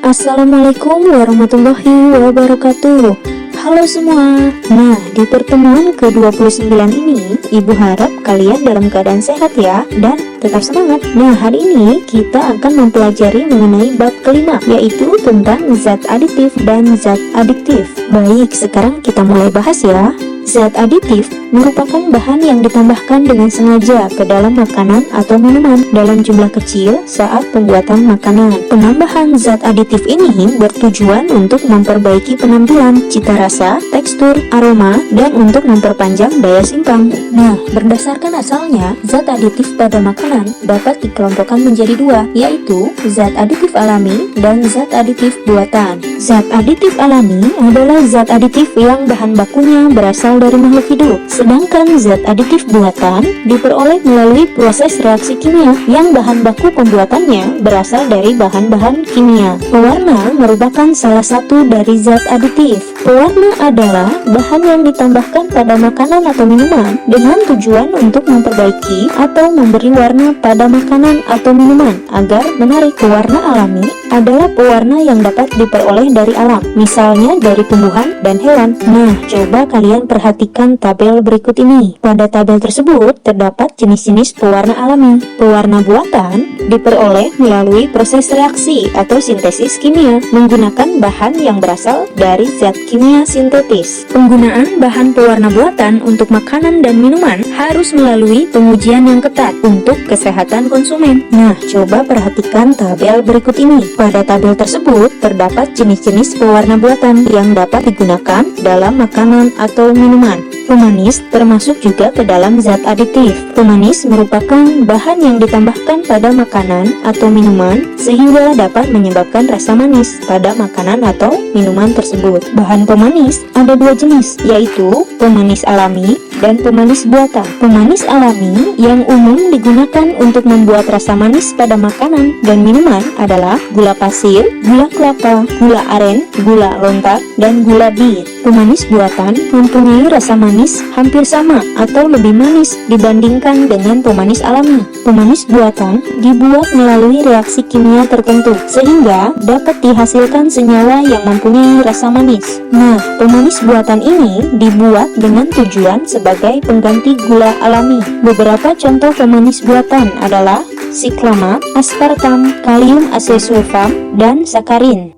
Assalamualaikum warahmatullahi wabarakatuh. Halo semua. Nah, di pertemuan ke-29 ini, Ibu harap kalian dalam keadaan sehat ya, dan tetap semangat. Nah, hari ini kita akan mempelajari mengenai bab kelima, yaitu tentang zat aditif dan zat adiktif. Baik, sekarang kita mulai bahas ya. Zat aditif merupakan bahan yang ditambahkan dengan sengaja ke dalam makanan atau minuman dalam jumlah kecil saat pembuatan makanan. Penambahan zat aditif ini bertujuan untuk memperbaiki penampilan, cita rasa, tekstur, aroma, dan untuk memperpanjang daya simpan. Nah, berdasarkan asalnya, zat aditif pada makanan dapat dikelompokkan menjadi dua, yaitu zat aditif alami dan zat aditif buatan. Zat aditif alami adalah zat aditif yang bahan bakunya berasal dari makhluk hidup, sedangkan zat aditif buatan diperoleh melalui proses reaksi kimia yang bahan baku pembuatannya berasal dari bahan-bahan kimia. Pewarna merupakan salah satu dari zat aditif. Pewarna adalah bahan yang ditambahkan pada makanan atau minuman dengan tujuan untuk memperbaiki atau memberi warna pada makanan atau minuman agar menarik. Pewarna alami adalah pewarna yang dapat diperoleh dari alam, misalnya dari tumbuhan dan hewan. Nah, coba kalian perhatikan tabel berikut ini. Pada tabel tersebut terdapat jenis-jenis pewarna alami. Pewarna buatan diperoleh melalui proses reaksi atau sintesis kimia menggunakan bahan yang berasal dari zat kimia sintetis. Penggunaan bahan pewarna buatan untuk makanan dan minuman harus melalui pengujian yang ketat untuk kesehatan konsumen. Nah, coba perhatikan tabel berikut ini. Pada tabel tersebut terdapat jenis-jenis pewarna buatan yang dapat digunakan dalam makanan atau minuman. Pemanis termasuk juga ke dalam zat aditif. Pemanis merupakan bahan yang ditambahkan pada makanan atau minuman sehingga dapat menyebabkan rasa manis pada makanan atau minuman tersebut. Bahan pemanis ada dua jenis, yaitu pemanis alami dan pemanis buatan. Pemanis alami yang umum digunakan untuk membuat rasa manis pada makanan dan minuman adalah gula pasir, gula kelapa, gula aren, gula lontar, dan gula bir. Pemanis buatan mempunyai rasa manis hampir sama atau lebih manis dibandingkan dengan pemanis alami. Pemanis buatan dibuat melalui reaksi kimia tertentu sehingga dapat dihasilkan senyawa yang mempunyai rasa manis. Nah, pemanis buatan ini dibuat dengan tujuan sebagai pengganti gula alami. Beberapa contoh pemanis buatan adalah siklamat, aspartam, kalium asesulfam, dan sakarin.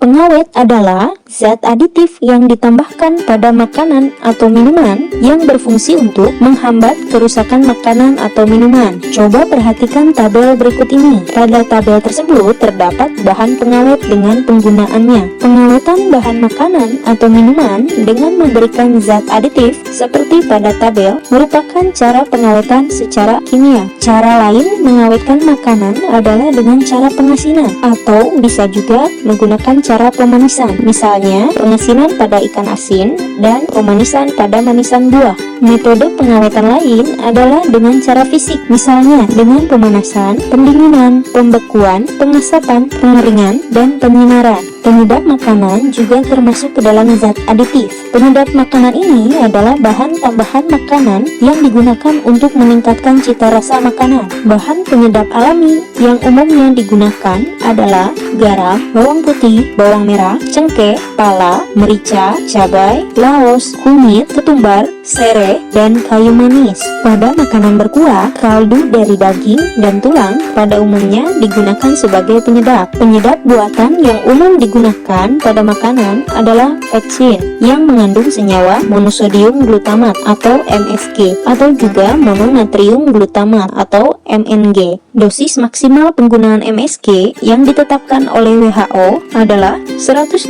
Pengawet adalah zat aditif yang ditambahkan pada makanan atau minuman yang berfungsi untuk menghambat kerusakan makanan atau minuman. Coba perhatikan tabel berikut ini. Pada tabel tersebut terdapat bahan pengawet dengan penggunaannya. Pengawetan bahan makanan atau minuman dengan memberikan zat aditif seperti pada tabel merupakan cara pengawetan secara kimia. Cara lain mengawetkan makanan adalah dengan cara pengasinan atau bisa juga menggunakan cara pemanisan, misalnya pengasinan pada ikan asin dan pemanisan pada manisan buah. Metode pengawetan lain adalah dengan cara fisik, misalnya dengan pemanasan, pendinginan, pembekuan, pengasapan, pengeringan, dan penyinaran. Penyedap makanan juga termasuk ke dalam zat aditif. Penyedap makanan ini adalah bahan tambahan makanan yang digunakan untuk meningkatkan cita rasa makanan. Bahan penyedap alami yang umumnya digunakan adalah garam, bawang putih, bawang merah, cengkeh, pala, merica, cabai, laos, kunyit, ketumbar, serai, dan kayu manis. Pada makanan berkuah, kaldu dari daging dan tulang pada umumnya digunakan sebagai penyedap. Penyedap buatan yang umum digunakan pada makanan adalah peksin yang mengandung senyawa monosodium glutamat atau MSG atau juga mononatrium glutamat atau MNG. Dosis maksimal penggunaan MSG yang ditetapkan oleh WHO adalah 120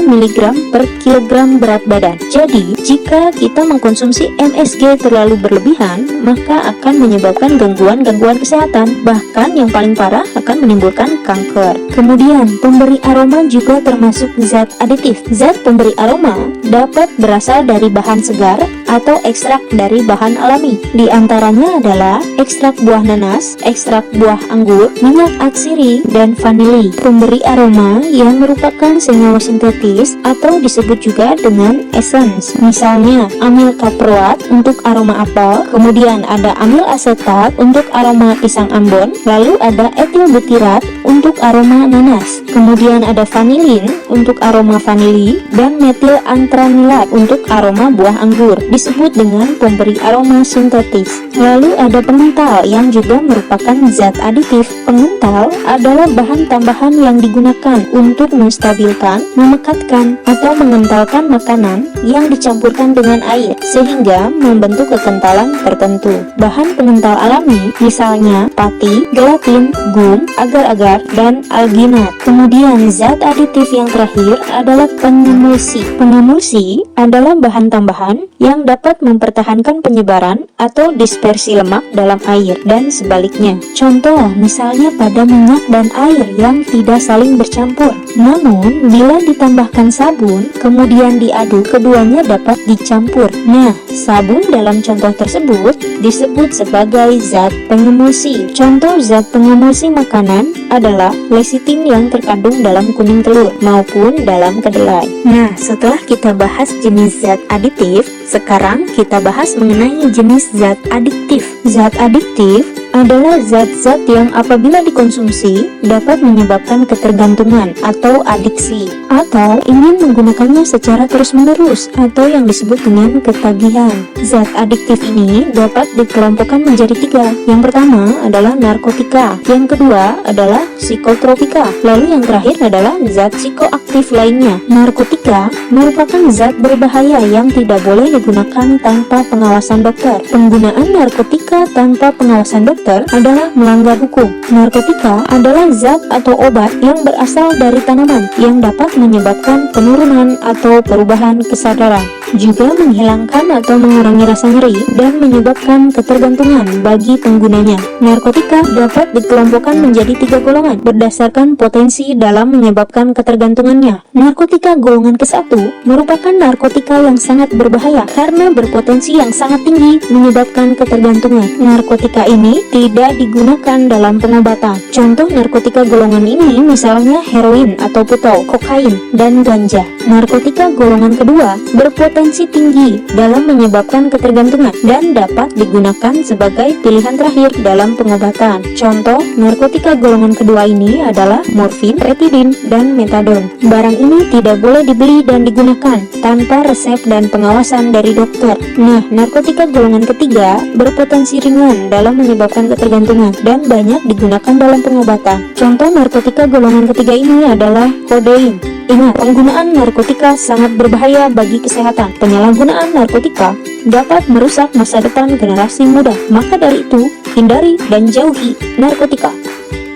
mg per kilogram berat badan. Jadi, jika kita mengkonsumsi MSG terlalu berlebihan, maka akan menyebabkan gangguan-gangguan kesehatan, bahkan yang paling parah akan menimbulkan kanker. Kemudian, pemberi aroma juga termasuk zat aditif. Zat pemberi aroma dapat berasal dari bahan segar atau ekstrak dari bahan alami. Di antaranya adalah ekstrak buah nanas, ekstrak buah anggur, minyak atsiri, dan vanili. Pemberi aroma yang merupakan senyawa sintetis atau disebut juga dengan essence. Misalnya amil kaproat untuk aroma apel, kemudian ada amil asetat untuk aroma pisang ambon, lalu ada etil butirat untuk aroma nanas, kemudian ada vanilin untuk aroma vanili, dan metil antranilat untuk aroma buah anggur, disebut dengan pemberi aroma sintetis. Lalu ada pengental yang juga merupakan zat aditif. Pengental adalah bahan tambahan yang digunakan untuk menstabilkan, memekatkan, atau mengentalkan makanan yang dicampurkan dengan air sehingga membentuk kekentalan tertentu. Bahan pengental alami misalnya pati, gelatin, gum, agar-agar, dan alginat. Kemudian zat aditif yang terakhir adalah pengemulsi. Pengemulsi adalah bahan tambahan yang dapat mempertahankan penyebaran atau dispersi lemak dalam air dan sebaliknya. Contoh misalnya pada minyak dan air yang tidak saling bercampur. Namun bila ditambahkan sabun kemudian diaduk, keduanya dapat dicampur. Nah, sabun dalam contoh tersebut disebut sebagai zat pengemulsi. Contoh zat pengemulsi makanan adalah lecitin yang terkandung dalam kuning telur maupun dalam kedelai. Nah, setelah kita bahas jenis zat aditif, sekarang kita bahas mengenai jenis zat adiktif. Zat adiktif adalah zat-zat yang apabila dikonsumsi dapat menyebabkan ketergantungan atau adiksi, atau ingin menggunakannya secara terus-menerus atau yang disebut dengan ketagihan. Zat adiktif ini dapat dikelompokkan menjadi 3. Yang pertama adalah narkotika, yang kedua adalah psikotropika, lalu yang terakhir adalah zat psikoaktif lainnya. Narkotika merupakan zat berbahaya yang tidak boleh digunakan tanpa pengawasan dokter. Penggunaan narkotika tanpa pengawasan dokter adalah melanggar hukum. Narkotika adalah zat atau obat yang berasal dari tanaman yang dapat menyebabkan penurunan atau perubahan kesadaran, juga menghilangkan atau mengurangi rasa nyeri dan menyebabkan ketergantungan bagi penggunanya. Narkotika dapat dikelompokkan menjadi 3 golongan berdasarkan potensi dalam menyebabkan ketergantungannya. Narkotika golongan ke-1 merupakan narkotika yang sangat berbahaya karena berpotensi yang sangat tinggi menyebabkan ketergantungan. Narkotika ini tidak digunakan dalam pengobatan. Contoh narkotika golongan ini misalnya heroin atau putau, kokain, dan ganja. Narkotika golongan kedua berpotensi tinggi dalam menyebabkan ketergantungan dan dapat digunakan sebagai pilihan terakhir dalam pengobatan. Contoh narkotika golongan kedua ini adalah morfin, retidin, dan metadon. Barang ini tidak boleh dibeli dan digunakan tanpa resep dan pengawasan dari dokter. Nah, narkotika golongan ketiga berpotensi ringan dalam menyebabkan ketergantungan dan banyak digunakan dalam pengobatan. Contoh narkotika golongan ketiga ini adalah kodein. Ingat, penggunaan narkotika sangat berbahaya bagi kesehatan. Penyalahgunaan narkotika dapat merusak masa depan generasi muda. Maka dari itu, hindari dan jauhi narkotika.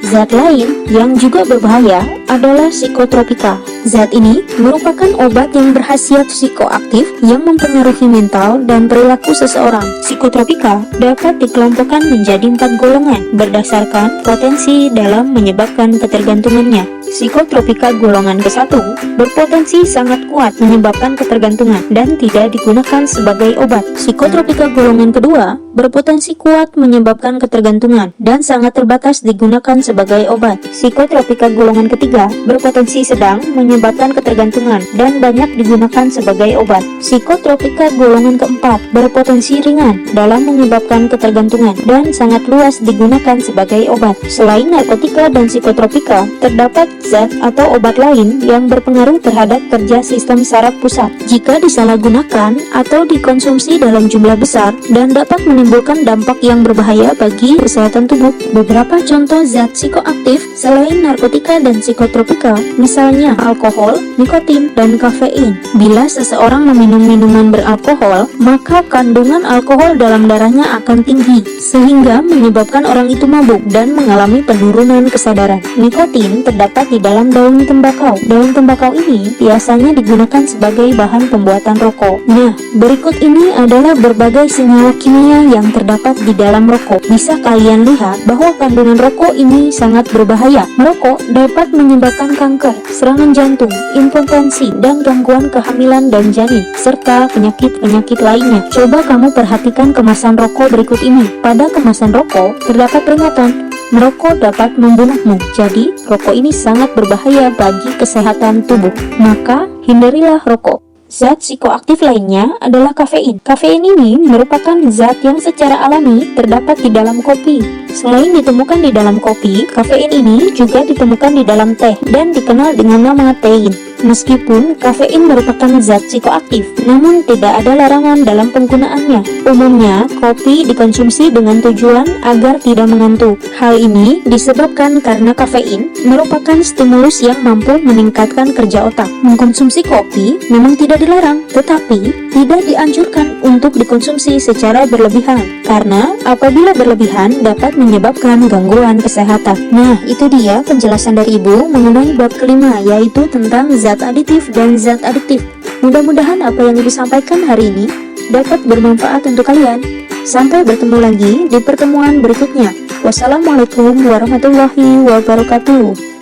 Zat lain yang juga berbahaya adalah psikotropika. Zat ini merupakan obat yang berkhasiat psikoaktif yang mempengaruhi mental dan perilaku seseorang. Psikotropika dapat dikelompokkan menjadi 4 golongan berdasarkan potensi dalam menyebabkan ketergantungannya. Psikotropika golongan ke-1 berpotensi sangat kuat menyebabkan ketergantungan dan tidak digunakan sebagai obat. Psikotropika golongan kedua berpotensi kuat menyebabkan ketergantungan dan sangat terbatas digunakan sebagai obat. Psikotropika golongan ketiga berpotensi sedang menyebabkan ketergantungan dan banyak digunakan sebagai obat. Psikotropika golongan keempat berpotensi ringan dalam menyebabkan ketergantungan dan sangat luas digunakan sebagai obat. Selain narkotika dan psikotropika, terdapat zat atau obat lain yang berpengaruh terhadap kerja sistem saraf pusat. Jika disalahgunakan atau dikonsumsi dalam jumlah besar dan dapat menimbulkan dampak yang berbahaya bagi kesehatan tubuh. Beberapa contoh zat psikoaktif selain narkotika dan psikotropika, misalnya alkohol, nikotin, dan kafein. Bila seseorang meminum minuman beralkohol, maka kandungan alkohol dalam darahnya akan tinggi, sehingga menyebabkan orang itu mabuk dan mengalami penurunan kesadaran. Nikotin terdapat di dalam daun tembakau. Daun tembakau ini biasanya digunakan sebagai bahan pembuatan rokok. Nah, berikut ini adalah berbagai senyawa kimia yang terdapat di dalam rokok. Bisa kalian lihat bahwa kandungan rokok ini sangat berbahaya. Merokok dapat menyebabkan menyebabkan kanker, serangan jantung, impotensi, dan gangguan kehamilan dan janin, serta penyakit-penyakit lainnya. Coba kamu perhatikan kemasan rokok berikut ini. Pada kemasan rokok, terdapat peringatan, merokok dapat membunuhmu. Jadi, rokok ini sangat berbahaya bagi kesehatan tubuh. Maka, hindarilah rokok. Zat psikoaktif lainnya adalah kafein. Kafein ini merupakan zat yang secara alami terdapat di dalam kopi. Selain ditemukan di dalam kopi, kafein ini juga ditemukan di dalam teh dan dikenal dengan nama tein. Meskipun kafein merupakan zat psikoaktif, namun tidak ada larangan dalam penggunaannya. Umumnya, kopi dikonsumsi dengan tujuan agar tidak mengantuk. Hal ini disebabkan karena kafein merupakan stimulus yang mampu meningkatkan kerja otak. Mengkonsumsi kopi memang tidak dilarang, tetapi tidak dianjurkan untuk dikonsumsi secara berlebihan, karena apabila berlebihan dapat menyebabkan gangguan kesehatan. Nah, itu dia penjelasan dari Ibu mengenai bab kelima, yaitu tentang zat aditif dan zat adiktif. Mudah-mudahan apa yang Ibu sampaikan hari ini dapat bermanfaat untuk kalian. Sampai bertemu lagi di pertemuan berikutnya. Wassalamualaikum warahmatullahi wabarakatuh.